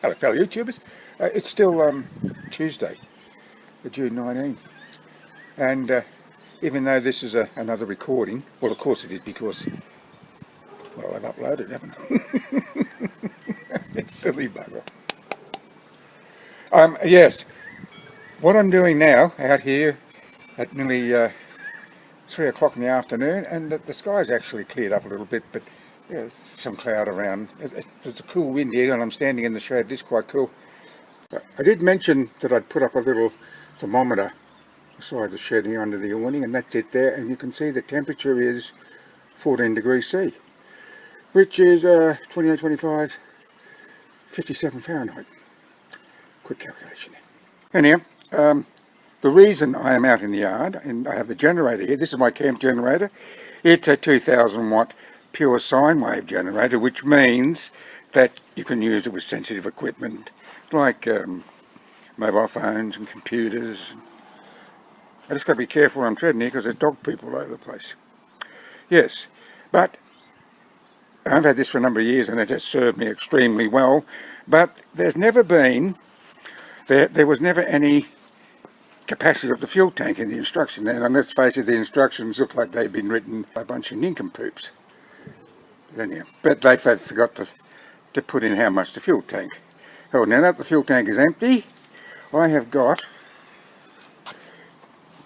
Hello fellow YouTubers, it's still Tuesday, June 19, and even though this is another recording, well of course it is because, well, I've uploaded, haven't I? It's silly bugger. Yes, what I'm doing now out here at nearly 3 o'clock in the afternoon, and the sky's actually cleared up a little bit, but yeah, some cloud around. There's a cool wind here and I'm standing in the shade. It is quite cool. I did mention that I'd put up a little thermometer beside the shed here under the awning, and that's it there, and you can see the temperature is 14 degrees C, which is 28, 25, 57 Fahrenheit. Quick calculation there. Anyhow, the reason I am out in the yard, and I have the generator here, this is my camp generator. It's a 2000 watt pure sine wave generator, which means that you can use it with sensitive equipment like mobile phones and computers. I just got to be careful when I'm treading here because there's dog people all over the place. Yes, but I've had this for a number of years and it has served me extremely well, but there's never been, there was never any capacity of the fuel tank in the instruction, and let's face it, the instructions look like they've been written by a bunch of nincompoops. But they forgot to put in how much the fuel tank held. Now that the fuel tank is empty, I have got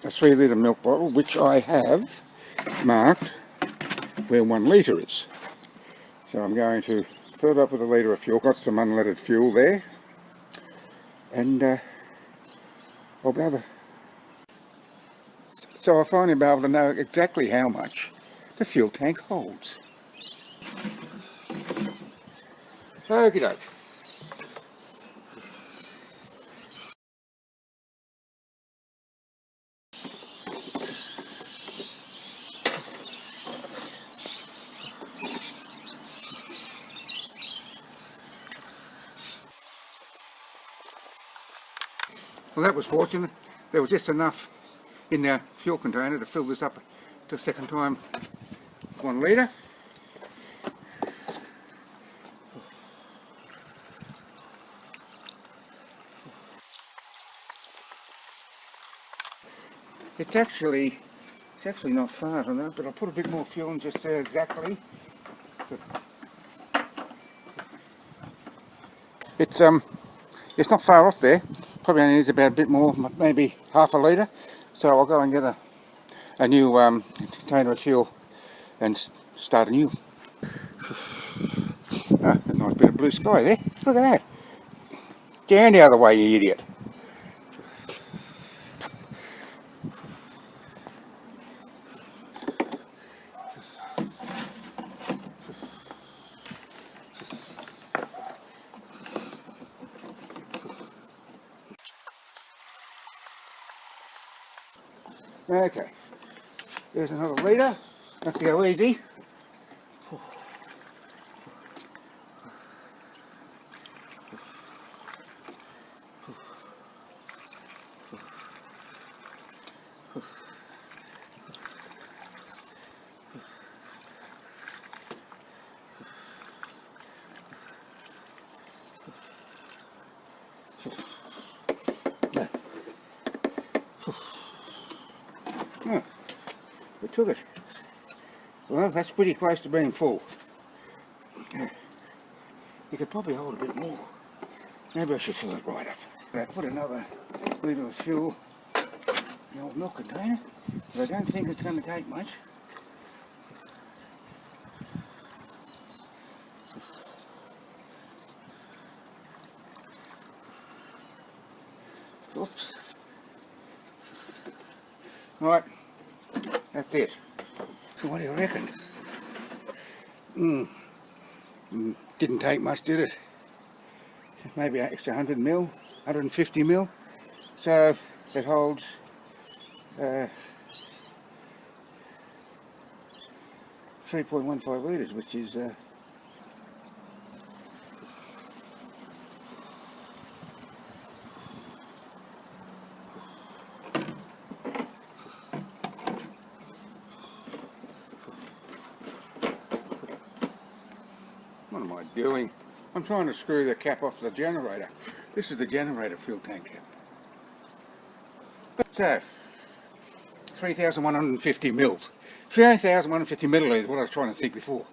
a 3 litre milk bottle, which I have marked where 1 litre is. So I'm going to fill it up with a litre of fuel. Got some unleaded fuel there, and I'll be able to, so I'll finally be able to know exactly how much the fuel tank holds. Okie doke. Well, that was fortunate. There was just enough in the fuel container to fill this up to a second time 1 litre. It's actually not far from that, but I'll put a bit more fuel in just there exactly. It's not far off there. Probably only needs about a bit more, maybe half a litre. So I'll go and get a new container of fuel and start anew. Ah, a nice bit of blue sky there. Look at that. Stand out of the way, you idiot. Okay, there's another litre. Have to go easy. Oh, we took it. Well, that's pretty close to being full. You could probably hold a bit more. Maybe I should fill it right up. I put another litre of fuel in the old milk container, but I don't think it's going to take much. Oops. Right, that's it. So what do you reckon? Didn't take much, did it? Maybe an extra 100 mil, 150 mil. So it holds 3.15 litres, which is what am I doing? I'm trying to screw the cap off the generator. This is the generator fuel tank cap. So, 3,150 mils. 3,150 millilitres, what I was trying to think before.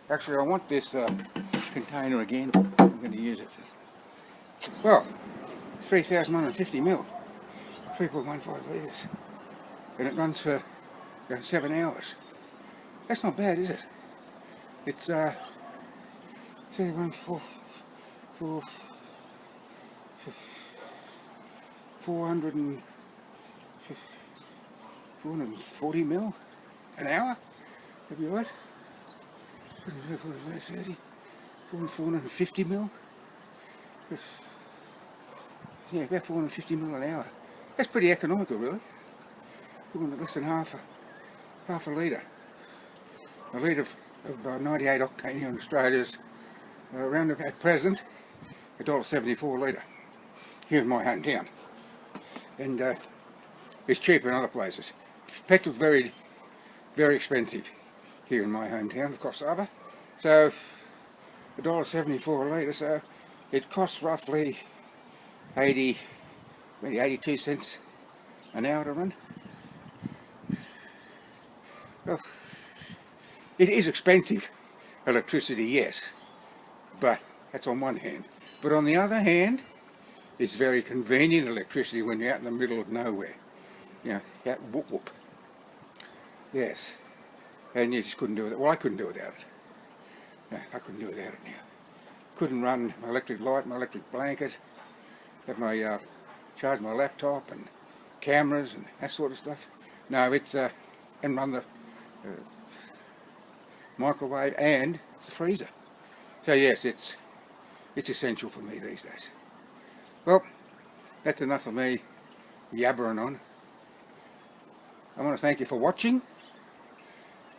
Actually, I want this container again. I'm going to use it. Well, 3,150 mil. 3.15 litres. And it runs for 7 hours. That's not bad, is it? It's 440 mil an hour. That'd be right. 30, 450 mil. Yeah, about 450 mil an hour. That's pretty economical, really. Less than half a litre. A litre of 98 octane here in Australia's around at present $1.74 a litre here in my hometown, and it's cheaper in other places. Petrol's very expensive here in my hometown of Coffs Harbour, so $1.74 a litre, so it costs roughly 82 cents an hour to run. Well, it is expensive, electricity, yes, but that's on one hand. But on the other hand, it's very convenient electricity when you're out in the middle of nowhere. You know, out whoop whoop. Yes, and you just couldn't do it. Well, I couldn't do it without it. No, I couldn't do it without it now. Couldn't run my electric light, my electric blanket, have my charge my laptop and cameras and that sort of stuff. No, it's and run the microwave and the freezer. So yes, it's essential for me these days. Well, that's enough of me yabbering on. I want to thank you for watching,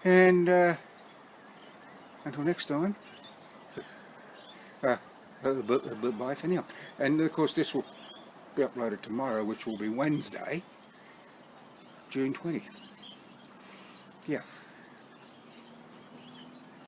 and until next time, bye for now. And of course this will be uploaded tomorrow, which will be Wednesday, June 20th. Yeah.